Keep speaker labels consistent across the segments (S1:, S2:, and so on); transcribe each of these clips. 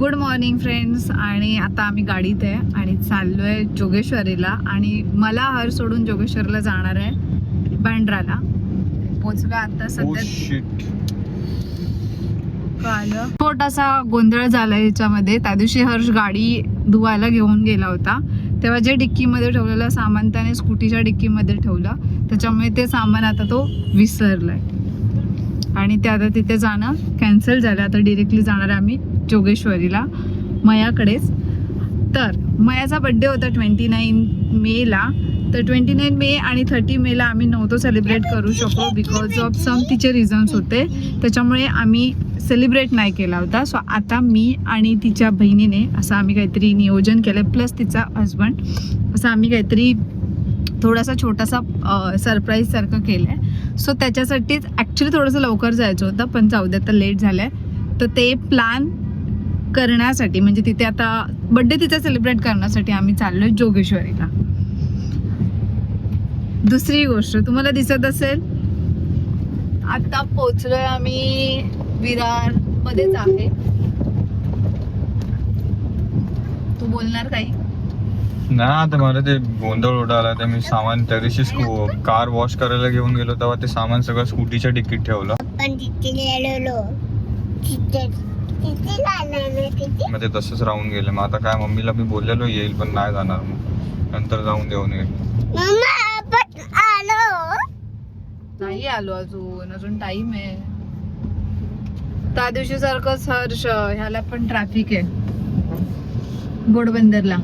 S1: Good morning friends. आणि आता आम्ही गाडीत आहे आणि चाललोय जोगेश्वरीला. आणि मला हर सोडून जोगेश्वरीला जाणार आहे बँड्राला. पोचलो आता सध्या. छोटासा गोंधळ झाला याच्यामध्ये. त्या दिवशी हर्ष गाडी धुवायला घेऊन गेला होता, तेव्हा जे डिक्कीमध्ये ठेवलेलं सामान त्याने स्कूटीच्या डिक्कीमध्ये ठेवलं, त्याच्यामुळे ते सामान आता तो विसरलाय आणि ते आता तिथे जाणं कॅन्सल झालं. आता डिरेक्टली जाणार आहे आम्ही जोगेश्वरीला मयाकडेच. तर मयाचा बड्डे होता 29 मेला. तर 29 मे आणि 30 मेला आम्ही नव्हतो सेलिब्रेट करू शकलो बिकॉज ऑफ सम तिचे रिझन्स होते, त्याच्यामुळे आम्ही सेलिब्रेट नाही केला होता. सो आता मी आणि तिच्या बहिणीने असं आम्ही काहीतरी नियोजन केलं, प्लस तिचा हजबंड, असं आम्ही काहीतरी थोडासा छोटासा सरप्राईज सारखं केलं आहे. सो त्याच्यासाठीच ॲक्च्युली थोडंसं लवकर जायचं होतं, पण जाऊ दे आता लेट झालं आहे. तर ते प्लॅन करण्यासाठी, म्हणजे तिथे आता बड्डे तिचा सेलिब्रेट करण्यासाठी आम्ही चाललो आहे जोगेश्वरीला. दुसरी गोष्ट तुम्हाला दिसत असेल, आता पोचलोय आम्ही विरार मध्येच आहे. तू बोलणार काही?
S2: नाही, आता मला ते गोंधळ उडाला. तर मी सामान त्या दिवशी कार वॉश करायला घेऊन गेलो तेव्हा ते सामान सगळं स्कूटीच्या डिक्कीत ठेवलं. मग ते तसंच राहून गेलं. मग आता काय, मम्मीला मी बोललेलो येईल पण नाही जाणार, मग नंतर जाऊन देऊन येईल.
S1: नाही आलो अजून टाइम आहे. त्या दिवशी सारखंच हर्ष ह्याला पण ट्रॅफिक आहे घोडबंदरला,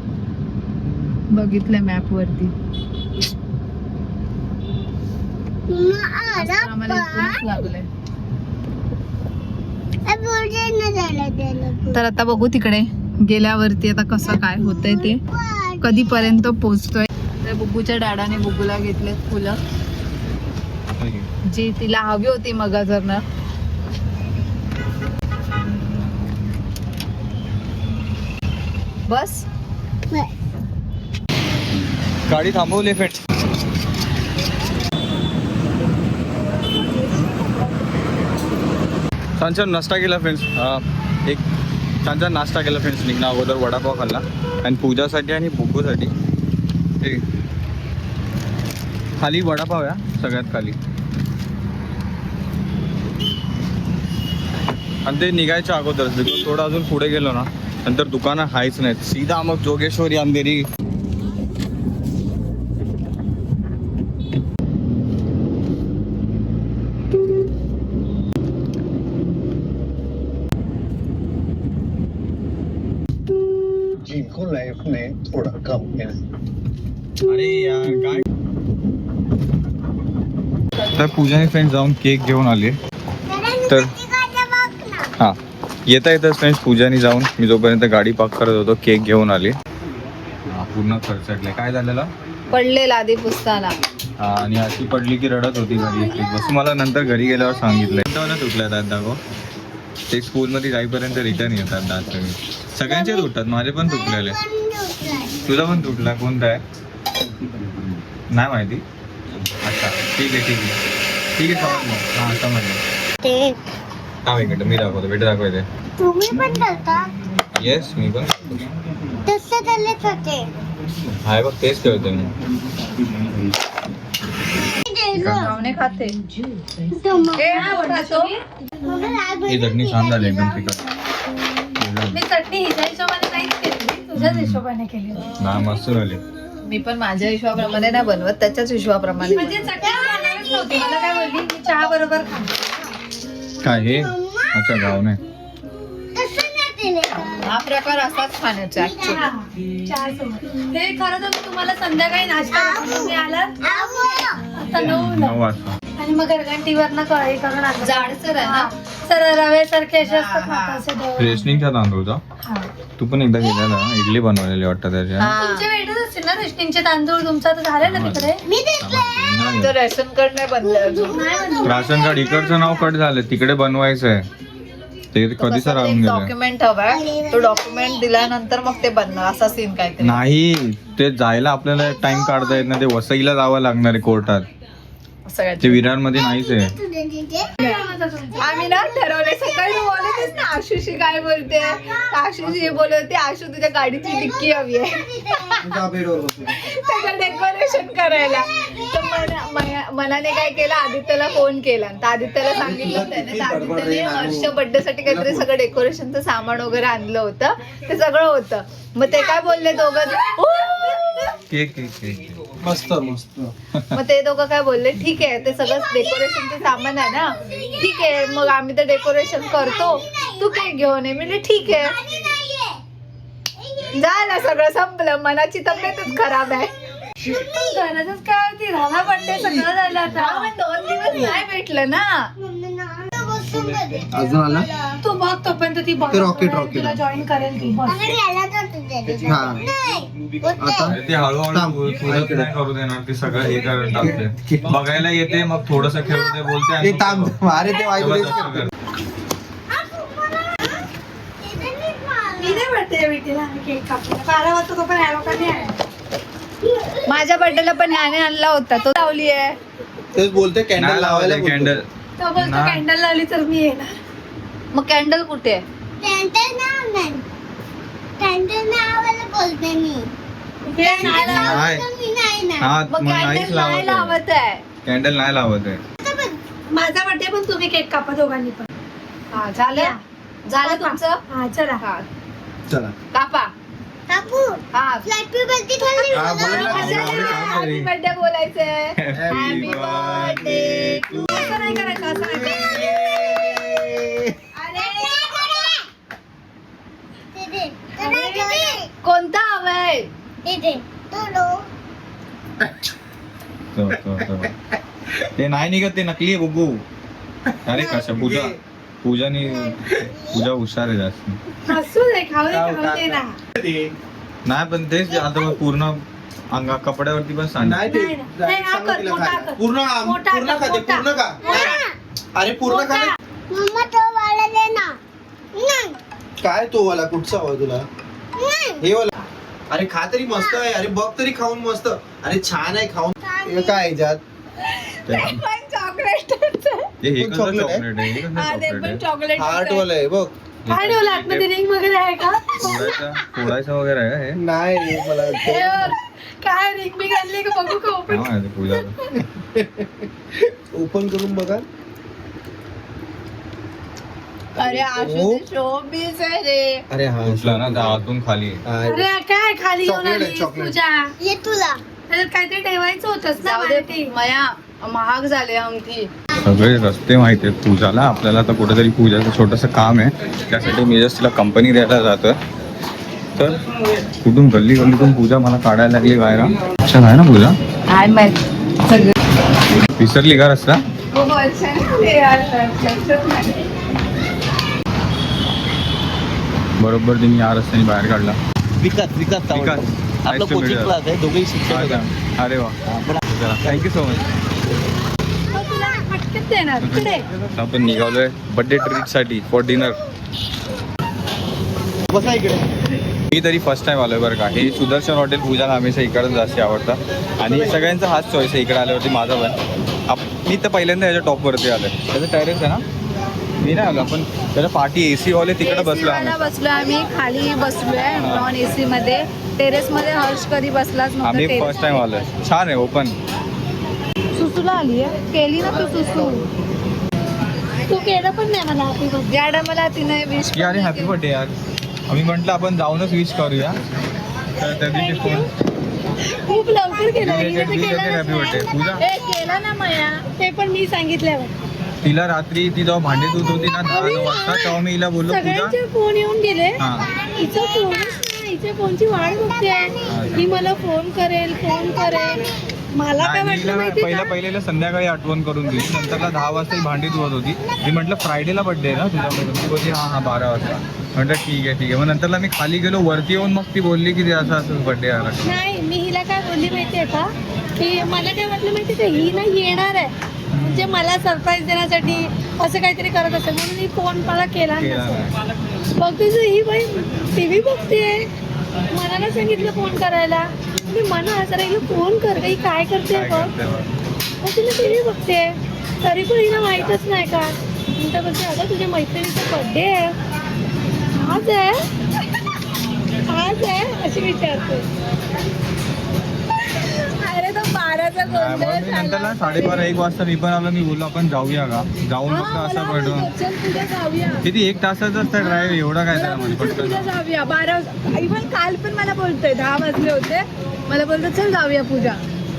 S1: बघितलंय मॅप वरती. लागलंय. तर आता बघू तिकडे गेल्यावरती आता कसं काय होतंय ते, कधीपर्यंत पोहोचतोय. तर बुग्गूच्या डॅडाने बुग्गूला घेतलेत फुलं जी तिला हवी होती मगाजरनं. बस
S2: गाडी थांबवली फेट. छान छान नाश्ता केला फ्रेंड्स. एक छान छान नाश्ता केला फ्रेंड्स. निघणं अगोदर वडापाव खाल्ला आणि पूजासाठी आणि बुग्गूसाठी ते खाली वडापाव या सगळ्यात खाली. आणि ते निघायच्या अगोदर बिकॉज थोडं अजून पुढे गेलो ना, नंतर दुकानं हायच नाहीत. सीधा मग जोगेश्वरी अंधेरी.
S3: जिनको लाइफ में थोड़ा कम है.
S2: अरे यार काय. तर पूजाने फ्रेंड्स जाऊन केक घेऊन आले. तर हां, येता फ्रेंड्स पूजाने जाऊन, मी जोपर्यंत गाडी पार्क करत होतो केक घेऊन आले. पूर्ण खर्चटले. काय झालेलं,
S1: पडलेला आधी पुसताना.
S2: आणि अशी पडली की रडत होती घरी. बस मला नंतर घरी गेल्यावर सांगितलंय तुटल्या दात दाखव. ते स्कूलमध्ये जाईपर्यंत रिटर्न येतात दात सगळे. सगळ्यांचे तुटतात, माझे पण तुटलेले. तुझा पण तुटला? कोणता आहे नाही माहिती. अच्छा ठीक आहे ठीक आहे ठीक आहे, समजलं. हां समजलं. हा एक मिनिट मी दाखवतो. भेट दाखवायचे.
S4: तुम्ही पण करता?
S2: येस मी पण
S4: तसं केलेच होते.
S2: हाय बघ, तेच करतो मी.
S1: गावने खाते.
S2: ही चटणी छान झाली एकदम तिखट.
S4: मी चटणी हिच्या हिशोबाने नाहीच केली, तुझ्याच हिशोबाने केली.
S2: ना मस्त झाली.
S1: मी पण माझ्या हिशोबाप्रमाणे नाही बनवत, त्याच्याच हिशोबाप्रमाणे.
S4: म्हणजे चटणी खाणारच नव्हती. मला काय बोलली मी चहा बरोबर खा.
S2: काय हे? अच्छा गाव नाही.
S1: हा प्रकार असाच खाण्याचा ऍक्च्युअली.
S4: चहा सोबत. हे खरं तर मी तुम्हाला संध्याकाळी नाश्ता तुम्ही आलात आता 9
S2: वाजता.
S4: आणि मग गरगंटीवर ना कळी करून आणलं.
S1: जाडसर आहे ना.
S4: सर रव्यासारखे असे असतात ना तसे.
S2: रेशनिंगचा तांदूळचा. तू पण एकदा गेलेला इडली बनवलेली वाटतं त्याच्या.
S4: तुमचे भेटत असतील ना रेशनिंगचे तांदूळ. तुमचा तर झालं ना तिकडे. मी
S1: तर रेशन कार्ड नाही बनलं अजून.
S2: राशन कार्ड इकडचं नाव कट झालं, तिकडे बनवायचं आहे ते. कधीच राहून गेलं.
S1: डॉक्युमेंट हवाय, तो डॉक्युमेंट दिल्यानंतर मग ते बनणार, असा सीन काय
S2: नाही. ते जायला आपल्याला टाइम काढता येत ना, ते वसईला जावं लागणार आहे कोर्टात.
S1: सगळ्यात
S2: ते विरार मध्ये नाहीच आहे.
S1: आम्ही ना ठरवले सकाळी तू बोलतेस ना आशुशी काय बोलते आशुशी हे बोलते आशू तुझ्या गाडीची डिक्की हवी आहे त्याचं डेकोरेशन करायला. तर मनाने काय केलं आदित्यला फोन केला तर आदित्यला सांगितलं त्याने तर आदित्यने हर्ष बर्थडे साठी काहीतरी सगळं डेकोरेशनचं सामान वगैरे आणलं होतं ते सगळं होतं. मग ते काय बोलले दोघं
S2: केक
S5: मस्त मस्त.
S1: मग ते दोघं काय बोलले ठीक आहे ते सगळं डेकोरेशनचं सामान आहे ना ठीक आहे मग आम्ही तर डेकोरेशन करतो तू केक घेऊन ये. म्हणजे ठीक आहे झालं सगळं संपलं. मनाची तब्येतच खराब आहे.
S4: गरजच काय होती झाला बर्थडे सगळं झालं आता
S1: 2 दिवस नाही भेटलं ना.
S5: अजून आला
S4: तू बघ तोपर्यंत ती बघ
S5: ते रॉकेट
S4: तुला जॉईन करेल ती बस.
S5: हा आता
S2: ते हळूहळू तुझं नाही करू देणार ते सगळं हे करत टाकते. बघायला येते मग थोडस खेळू दे बोलते आणि
S5: ते थांब अरे ते
S2: तेव्हा
S5: वाईट
S2: तसं करते.
S4: मी नाही बर्थडे भेटेल केक कापला 12 वाजता तो पण या लोकांनी आहे.
S1: माझ्या बर्थडेला पण याने आणला होता तो लावली आहे.
S5: तेच बोलते कॅन्डल
S2: नाही
S5: लावायला
S2: लावायला कॅन्डल.
S4: तो बोलतो
S2: ना.
S4: कॅन्डल लावली तर मी येणार.
S1: मग कॅन्डल कुठे आहे?
S4: हे नाही
S2: नाही हा
S1: मग
S2: मग
S1: कॅन्डल
S2: नाहीच
S1: नाही
S2: लावत
S1: लावत आहे.
S2: कॅन्डल नाही लावत आहे.
S4: माझा बर्थडे पण तुम्ही केक कापा दोघांनी पण.
S1: हा झालं झालं तुमचं
S4: हा चला
S1: हा
S5: चला
S1: कापा हा
S5: हा बोला ना.
S1: हॅपी बर्थडे बोलायचंय.
S2: Happy birthday to
S4: असं नाही करायचं असं नाही करायचं.
S1: कोणता हवाय?
S2: ते नाही निघत ते नकली आहे बघू. अरे कशा पूजा हुशार आहे जास्त.
S4: हसू दे खाऊ दे ना.
S2: नाही पण तेच आता मग पूर्ण अंगा कपड्यावरती पण सांग.
S5: नाही ते
S4: नाही, नाही. नाही, हा
S5: सांगा
S4: कर,
S5: तिला
S4: मोठा
S5: खायला.
S4: कर.
S5: पूर्ण
S4: मोठा
S5: पूर्ण
S4: कर,
S5: खाते
S4: मोठा.
S5: पूर्ण का
S4: मोठा.
S5: अरे पूर्ण खा ना. काय तो वाला कुठचा हवा तुला हे वाला. अरे खा तरी मस्त आहे. अरे बघ तरी खाऊन मस्त. अरे छान आहे खाऊन. हे काय याच्यात
S1: चॉकलेट
S2: हे
S5: पण
S2: कसं
S5: chocolate आहे?
S2: चॉकलेट आहे हे कसं
S1: हा ते
S2: chocolate
S1: पण
S2: आहे?
S1: चॉकलेट
S5: हार्ट वाला आहे बघ.
S4: काय ठेवलं आतमध्ये रिंग वगैरे आहे का?
S2: फोडायचं वगैरे आहे का हे?
S5: नाही रे, मला
S4: हे बघ, काय रिंग मी घातली का बघू का ओपन.
S2: काय माहिती पूजाचं.
S5: ओपन करून बघा.
S1: अरे आशू शोपीस आहे रे.
S5: अरे हा
S2: उचला ना त्या आतून खाली आहे.
S5: हा,
S4: अरे काय खाली येऊन
S5: Chocolate आहे,
S4: आलीस
S5: chocolate.
S4: तुझ्या त्याच्यात काहीतरी ठेवायचं होतंच ना
S1: जाऊ दे
S4: माहिती.
S1: मया महाग झाले अंगठी.
S2: सगळे रस्ते माहिती आहेत पूजाला. आपल्याला आता कुठेतरी पूजाचं छोटंसं काम आहे त्यासाठी मी जस्ट तिला कंपनी द्यायला जातोय. तर कुठून गल्लीतून पूजा मला काढायला लागली बाहेर. अच्छा आहे ना पूजा
S1: काय माहित सगळं
S2: विसरली का रस्ता. बरोबर तिने या रस्त्याने बाहेर काढला.
S6: विकास
S2: विकास.
S6: आपलं
S2: Nice to meet
S6: coaching
S2: you.
S6: Class आहे दोघेही शिक्षक आहेत.
S2: अरे वा थँक्यू सो मच.
S4: मग तुला पटकन देणार इकडे.
S2: आपण निघालोय बर्थडे ट्रीट साठी फॉर डिनर.
S6: बसा इकडे.
S2: मी तरी फर्स्ट टाइम आलोय बरं का. हे सुदर्शन हॉटेल पूजाला हमेशा इकडंच जास्त आवडतं आणि सगळ्यांचा हाच चॉईस आहे इकडे आल्यावरती. माझा पण मी तर पहिल्यांदा याच्या टॉपवरती आलोय. त्याचं टेरेस आहे ना. मी नाही आलो आपण त्याच्या पाठी AC वाले तिकडे बसलो आम्ही.
S1: बसलोय आम्ही खाली बसलोय नॉन AC मध्ये. टेरेस मध्ये हर्ष कधी बसलाच
S2: आम्ही
S1: नव्हता.
S2: फर्स्ट टाइम आलोय. छान आहे ओपन.
S1: सुसूला आली आहे केली ना तू सुसू.
S4: तू केलं पण नाही मला happy birthday.
S1: ज्या टायमाला तिने विश
S2: की अरे हॅपी बर्थडे यार. आम्ही म्हटलं आपण जाऊनच विश करूया. तर त्या दिवशी फोन
S4: खूप लवकर केलं हिने तर केलं
S2: हॅपी बर्थडे पूजा.
S1: हे केलं ना मया.
S4: ते पण मी सांगितल्यावर
S2: तिला रात्री ती जेव्हा भांडी धुत होती ना 10-9 वाजता तेव्हा मी हिला बोललो पूजा.
S4: सगळ्यांचे फोन येऊन गेले.
S2: हा
S4: हिचा फोनच नाही. हिच्या फोनची वाट बघते. ही मला फोन करेल. मला काय
S2: नाही,
S4: वाटलं माहिती
S2: पहिल्या संध्याकाळी आठवण करून दिली. नंतरला 10 वाजता ही भांडी धुवत होती. मी म्हटलं फ्रायडेला बर्थडे आहे ना तुझ्या. ती बोलली हा 12 वाजता. म्हटलं ठीक आहे मग नंतरला मी खाली गेलो वरती येऊन मग ती बोलली की असं बर्थडे आला.
S4: नाही मी हिला काय बोलली माहितीये का की मला काय वाटलं माहितीये का ही ना येणार आहे म्हणजे मला सरप्राईज देण्यासाठी असं काहीतरी करत असेल म्हणून ही फोन मला केला नसेल. बघ तुझं ही बाई TV बघतेय. मनाला सांगितलं फोन करायला. मी मना जरा हिला फोन कर ही काय करते बघ. मग तिला टीव्ही बघते तरी पण हिला माहीतच नाही का. नंतर बोलते अगं तुझ्या मैत्रिणीचा बर्थडे आहे आज आहे अशी विचारते. अरे तो 12चा गोंधळ
S2: नंतर ना 12:30-1 वाजता मी पण आलो. मी बोललो आपण जाऊया का, जाऊन
S4: हा,
S2: फक्त
S4: मला
S2: असं
S4: म्हणतो,
S2: पडून
S4: चल तुझ्या जाऊया.
S2: किती 1 तासाचा तर ड्राईव्ह एवढा काय त्याला म्हणजे
S4: चल
S2: पटकन
S4: तुझ्या जाऊया 12 इव्हन काल पण मला बोलतोय 10 वाजले होते. मला बोलतो चल जाऊया पूजा.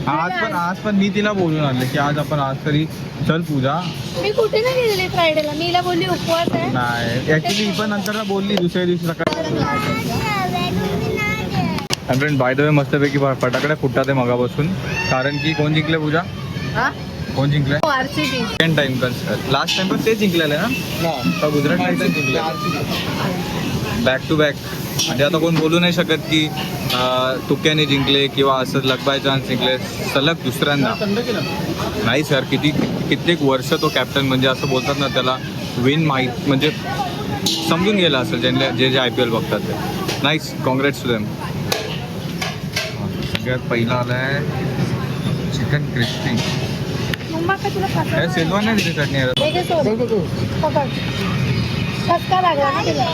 S2: आज पण मी तिला बोलून आणले की आज तरी चल पूजा.
S4: मी कुठे नाही गेलेली फ्रायडेला. मी हिला बोलली उपवास आहे.
S2: नाही ऍक्च्युली मी पण नंतर बोलली दुसऱ्या दिवशी सकाळी. फ्रेंड बाय द वे मस्तपैकी फटाकडे फुटतात आहे मगापासून. कारण की कोण जिंकले पूजा, कोण जिंकले
S1: RCB.
S2: Second time last time पण ते जिंकलेलं आहे ना का गुजरात टायटन्स जिंकले बॅक टू बॅक. म्हणजे आता कोण बोलू नाही शकत की तुक्याने जिंकले किंवा असं लक बाय चान्स जिंकले. सलग दुसऱ्यांदा नाही सर. कित्येक वर्ष तो कॅप्टन म्हणजे असं बोलतात ना त्याला विन माहीत म्हणजे समजून गेला असेल जे IPL बघतात ते. Nice, congrats to them. सगळ्यात पहिला आलाय चिकन क्रिस्पी.
S4: मम्मा का तुला
S2: हे शेजवान नाही दिली चटणी आहे.
S4: हे घे सोड. पकड. ठसका लागला ना तुला.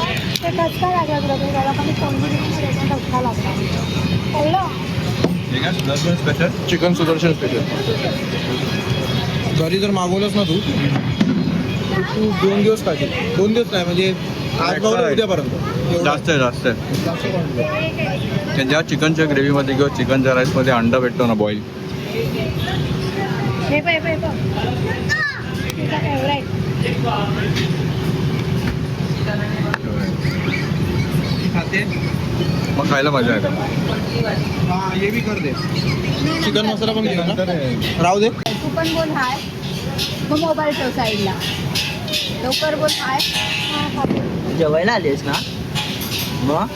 S4: ते ठसका लागला तुला. त्याला पण समजून ठसका लागला. कळलं?
S2: Special
S5: chicken Sudarshan special. घरी जर मागवलंच ना तू 2 दिवस खाशील. 2 दिवस नाही म्हणजे आज मागवलं उद्यापर्यंत.
S2: जास्त आहे. त्यांच्या चिकनच्या ग्रेव्हीमध्ये किंवा चिकनच्या राईसमध्ये अंडा भेटतो ना बॉईल.
S4: हे पाय पाय तुझा फेवराईट.
S2: मग खायला मजा येते.
S5: हे बी कर दे. चिकन मसाला पण घे ना. राहू दे.
S1: तू पण बोल हाय. मग मोबाईल ठेव साईडला. लवकर बोल हाय.
S6: जेवायला आलीस ना मग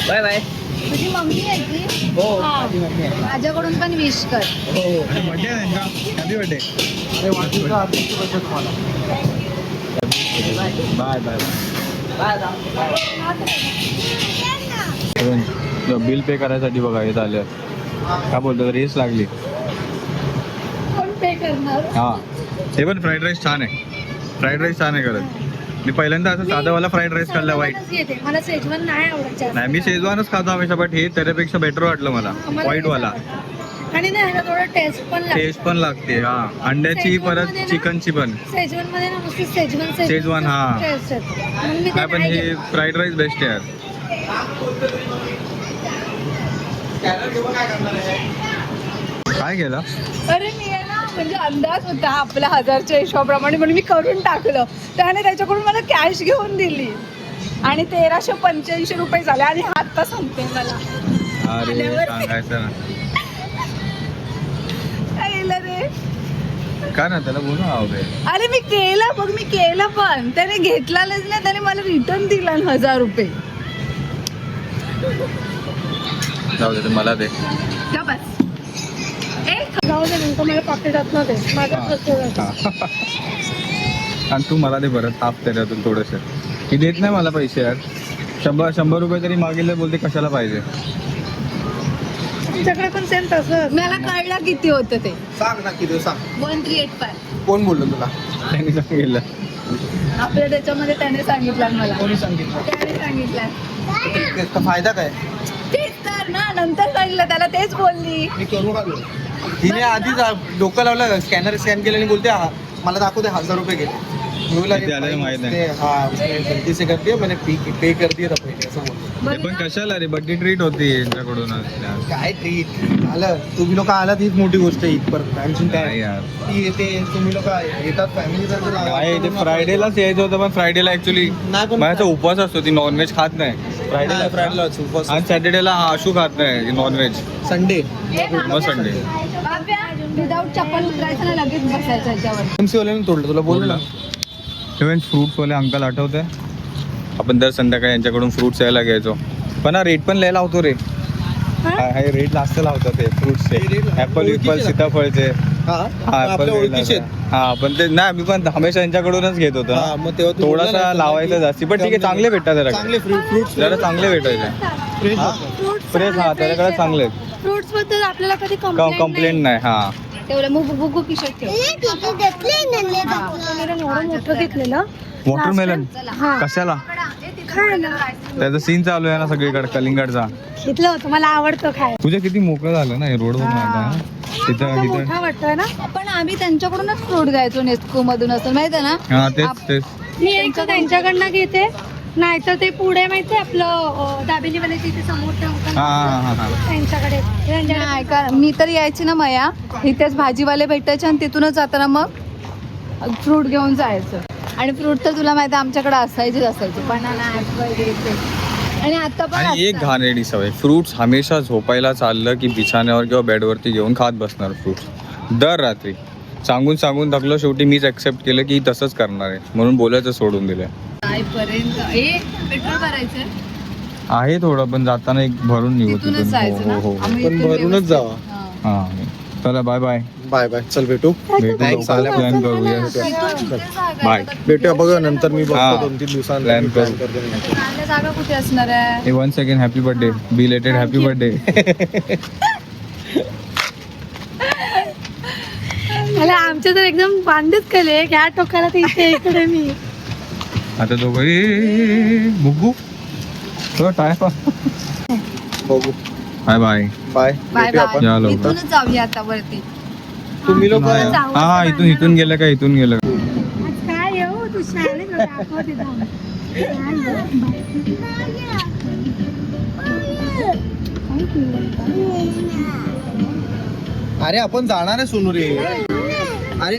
S6: बाय बाय.
S1: तुझी मम्मी आहे ती.
S6: हो
S1: हा.
S6: माझी मम्मी आहे.
S1: माझ्याकडून पण विश कर.
S6: हो
S2: बड्डे आहे का? Happy birthday.
S5: अरे वाटलं हार्दिक शुभेच्छा तुम्हाला.
S2: बाय बाय
S4: हा.
S2: बिल पे करायसाठी बघा येत आलं. काय बोलतो रेस लागली.
S4: कोण पे करणार?
S2: हा हे पण फ्राईड राईस छान आहे. फ्राईड राईस छान आहे करत. मी पहिल्यांदा असं साधावाला फ्राईड राईस खाल्ला वाईट.
S4: येते मला सेजवान नाही आवडत जास्त.
S2: नाही मी शेजवानच खातो हमेशा. बट हे त्याच्यापेक्षा बेटर वाटलं मला
S4: मला
S2: व्हाईट वाला.
S4: आणि नाही ह्याला थोडं टेस्ट पण लागते.
S2: टेस्ट पण लागते. हा अंड्याची परत चिकनची पण.
S4: सेजवान मध्ये ना नुसती
S2: शेजवान, हा.
S4: टेस्ट येते. म्हणून मी ते
S2: नाही पण
S4: नाही
S2: हे
S4: घेत.
S2: फ्राईड राईस बेस्ट आहे यार. काय केलं
S1: अरे मी आहे ना म्हणजे अंदाज होता आपल्या 1000च्या हिशोबाप्रमाणे म्हणून मी करून टाकलं. त्याने त्याच्याकडून मला कॅश घेऊन दिली आणि 1385 रुपये झाले आणि आत्ता सांगते मला.
S2: अरे
S1: आल्यावर.
S2: सांगायचं ना
S1: काय केलं रे?
S2: काय ना त्याला बोलू आवडे.
S1: अरे मी केलं पण त्याने घेतलाच नाही. त्याने मला रिटर्न दिला 1000 रुपये.
S2: जाऊ दे मला दे.
S1: का बस
S4: जाऊ दे नंतर मला पाकिटात ना दे. माझ्या
S2: आणि तू मला दे परत ताप त्याच्यातून थोडंसं. ही देत नाही मला पैसे यार. 100 रुपये तरी मागितले बोलते कशाला पाहिजे.
S4: तुमच्याकडे पण सेम तसं.
S1: मला कळलं किती होतं ते.
S5: सांग ना किती सांग.
S1: 1385.
S5: कोण बोललं तुला?
S2: त्यांनी सांगितलं.
S1: आपल्या त्याच्यामध्ये त्याने सांगितलं मला.
S5: कोणी सांगितलं?
S1: त्याने सांगितलं.
S5: त्याचा फायदा काय?
S1: तेच तर ना नंतर कळलं त्याला. तेच बोलली.
S5: मी करून आलो. तिने आधीच डोकं लावलं. स्कॅनर स्कॅन केलं आणि बोलते हा मला दाखवते 1000 रुपये गेले.
S2: किती आले माहित नाही.
S5: हाँ गलती से कर दिया मैंने पे कर दिया था पहिले असं बोलतो.
S2: ते पण कशाला रे बड्डे ट्रीट होती यांच्याकडून.
S5: काय ट्रीट आलं. तुम्ही लोक आलात हीच मोठी गोष्ट आहे. इथपर्यंत आणखीन
S2: काय
S5: काय
S2: यार
S5: ती येते. तुम्ही लोक येतात फॅमिली
S2: काय ते फ्रायडेलाच यायचं होतं पण फ्रायडेला ऍक्च्युली
S5: नाही पण
S2: माझ्या उपवास असतो. ती नॉनव्हेज खात नाही फ्रायडेला.
S5: फ्रायडेला
S2: आणि सॅटर्डेला आशू खात नाही नॉनव्हेज.
S5: संडे
S2: मग संडे.
S1: विदाऊट चप्पल उतरायचं ना लगेच बसायचं याच्यावर.
S5: एमसी वाल्याने तोडलं तुला बोलला.
S2: फ्रुट्सवाले अंकल आठवते आपण दर संध्याकाळी यांच्याकडून फ्रुट्स यायला घ्यायचो. पण हा रेट पण लय लावतो रे. हे रेट जास्त लावतात ते फ्रुट्सचे. ऍपल विपल सीताफळचे.
S5: हा
S2: हा
S5: आपल्या
S2: ऍपल
S5: ओळखीचे.
S2: हा पण ते नाही मी पण हमेशा यांच्याकडूनच घेत होतो
S5: हा,
S2: ना.
S5: मग तेव्हा तू बोलला
S2: थोडासा
S5: ना,
S2: लावायचा जास्ती. पण ठीक आहे चांगले भेटतात जरा.
S5: चांगले फ्रुट्स
S2: जरा चांगले भेटायचे. फ्रेश हा त्याच्याकडे चांगले
S4: फ्रुट्स बद्दल आपल्याला कधी
S2: कंप्लेंट नाही. हा
S1: ठेवलं मग बुगू किशोर ठेव
S4: एवढं मोठं घेतलेलं
S2: वॉटरमेलन
S4: हा
S2: कशाला
S4: खायला
S2: त्याचा सीन चालू आहे ना सगळीकडे कलिंगडचा.
S4: घेतलं होतं, मला आवडतं खायला.
S2: तुझ्या किती मोकळं झालं ना हे रोड वर आता तिथं तिथं.
S4: मोठा वाटतोय ना.
S1: पण आम्ही त्यांच्याकडूनच फ्रूट घ्यायचो नेस्को मधून असं माहिती आहे ना.
S2: हा तेच तेच.
S4: मी एक तर त्यांच्याकडनं घेते, नाहीतर ते पुढे माहितीये आपलं दाबेलीवाले तिथे समोर ठेवतात
S2: हा हा हा
S4: त्यांच्याकडे.
S1: नाही का मी तर यायची ना मया इथेच भाजीवाले भेटायचे आणि तिथूनच जाताना मग फ्रूट घेऊन जायचं. आणि फ्रूट तर तुला माहिती आहे आमच्याकडे असायचे बनाना ऍपल वगैरे. आणि आता पण
S2: आणि एक
S1: असतात.
S2: घाणेरडी सवय, फ्रुट्स हमेशा झोपायला चाललं की बिछाण्यावर किंवा बेडवरती घेऊन खात बसणार फ्रुट्स दर रात्री. सांगून सांगून थकलो, शेवटी मीच ऍक्सेप्ट केलं की तसंच करणार आहे म्हणून बोलायचं सोडून दिलं.
S1: जाईपर्यंत पेट्रोल भरायचं
S2: आहे थोडं, पण जाताना एक भरून निघू
S1: तिथूनच
S2: तिथून.
S1: जायचं ना
S2: हो, हो, हो.
S1: आम्ही
S5: पण
S1: इथून
S5: भरूनच
S1: व्यवस्थित-
S5: जावा.
S1: हा.
S2: हा चला बाय बाय.
S5: बाय बाय, चल भेटू.
S2: भेटू
S5: Thanks,
S2: लवकर,
S5: आल्या.
S2: प्लॅन करूया.
S1: इथून कुठे जागा आहे?
S2: बाय.
S1: आता
S5: भेटूया बघा नंतर. मी
S2: हा.
S5: बघतो 2-3 दिवसांनी
S2: Plan
S5: plan
S2: करू.
S5: करतो मी.
S1: चांगल्या जागा कुठे असणार आहे?
S2: हे 1 second happy birthday belated happy birthday.
S4: मला आमच्या तर एकदम बांधच केले, ह्या टोकाला तर इथे इकडे मी.
S2: आता दोघं बुगू टाय
S5: बघू.
S2: Bye bye.
S5: बाय.
S1: बाय
S5: भेटूया
S1: बाय.
S5: आपण.
S2: या लवकर.
S1: इथूनच जाऊया आता वरती.
S5: तुम्ही लोक
S2: हा इथून गेलं का इथून गेलं का?
S4: आज काय येऊ तू शाळेत दाखवते जाऊन.
S5: अरे आपण जाणार आहे सोनुरे. अरे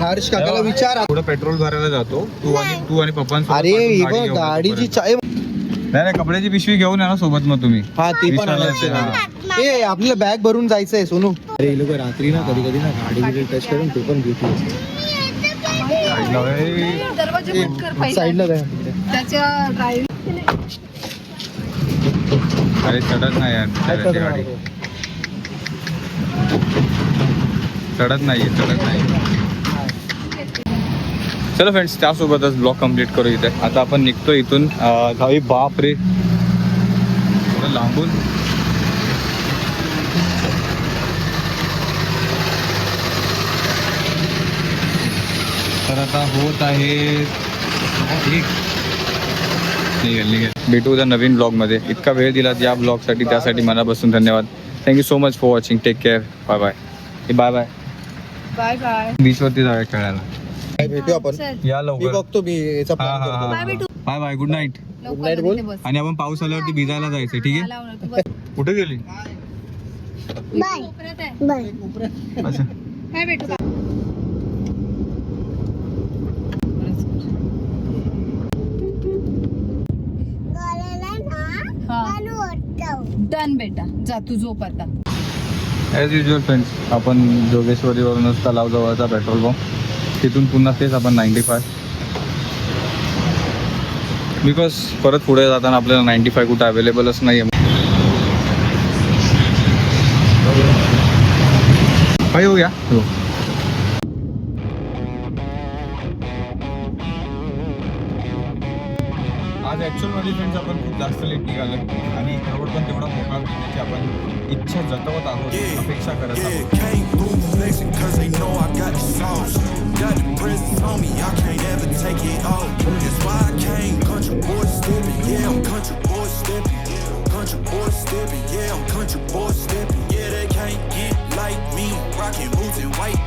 S5: हर्ष काकाला विचार.
S2: थोडं पेट्रोल भरायला जातो तू आणि पप्पांसोबत
S5: अरे
S2: पाठवून
S5: ही
S2: गाडी
S5: बघ
S2: घेऊन
S5: गाडीची
S2: येतो
S5: चाय.
S2: परत. नाही कपड्याची पिशवी घेऊन या ना सोबत मग तुम्ही.
S5: हा ती पण
S2: विसरलं
S5: आणायची.
S2: ते,
S5: ए आपल्याला बॅग भरून जायचंय सोनू. अरे हे लोक रात्री ना कधी कधी ना गाडी बिडी टच करून ते पण घेतो.
S2: साईडला ए,
S1: दरवाजे बंद कर पहिला.
S5: साईडला जाय.
S1: त्याच्या ड्राईव्ह
S2: अरे चढत नाही यार बिचाऱ्याची गाडी. चढत नाही. चलो फ्रेंड्स, त्यासोबतच ब्लॉग कम्प्लीट करू इथे. आता आपण निघतो इथून. जाऊ बाप रे थोडं लांबून. तर आता होत आहे निघेल. भेटू उद्या नवीन ब्लॉगमध्ये. इतका वेळ दिला या ब्लॉगसाठी, त्यासाठी मनापासून धन्यवाद. Thank you so much for watching. Take care. Bye bye. Bye bye.
S1: Bye bye.
S2: बीचवरती जाऊया खेळायला.
S5: भेटू आपण.
S2: या
S5: मी
S2: लवकर.
S5: बघतो मी याचा
S2: हा
S5: प्लॅन
S2: हा
S5: करतो.
S2: हा. Bye bye. Good night.
S4: लवकर
S5: बोल.
S4: इथे बस.
S2: आणि आपण पाऊस आल्यावरती भिजायला जायचं. ठीक
S4: मला
S2: आहे.
S4: आवडतं. तू बस.
S2: कुठे गेली
S4: कोपऱ्यात आहे.
S2: अच्छा.
S4: काय भेटू का?
S1: डन बेटा, जा तू झोप आता.
S2: ॲज युजल फ्रेंड्स, आपण जोगेश्वरीवरूनच तलावजवळचा पेट्रोल पंप, तिथून पुन्हा तेच आपण 95. बिकॉज परत पुढे जाताना आपल्याला 95 कुठं अवेलेबलच नाही आहे. काय हो गया हो. आज ॲक्च्युअलमध्ये फ्रेंड्स आपण खूप जास्त लेट निघालो आणि रोड पण तेवढा मोकळा होण्याची आपण इच्छा जतवत आहोत, अपेक्षा करत आहोत.
S7: Came through flexing cause they know I got the sauce. Got the presents on me, I can't ever take it off. That's why I came, country boy stepping, yeah, I'm country boy stepping. Country boy stepping, yeah, I'm country boy stepping. Yeah, they can't get like me, rocking boots and white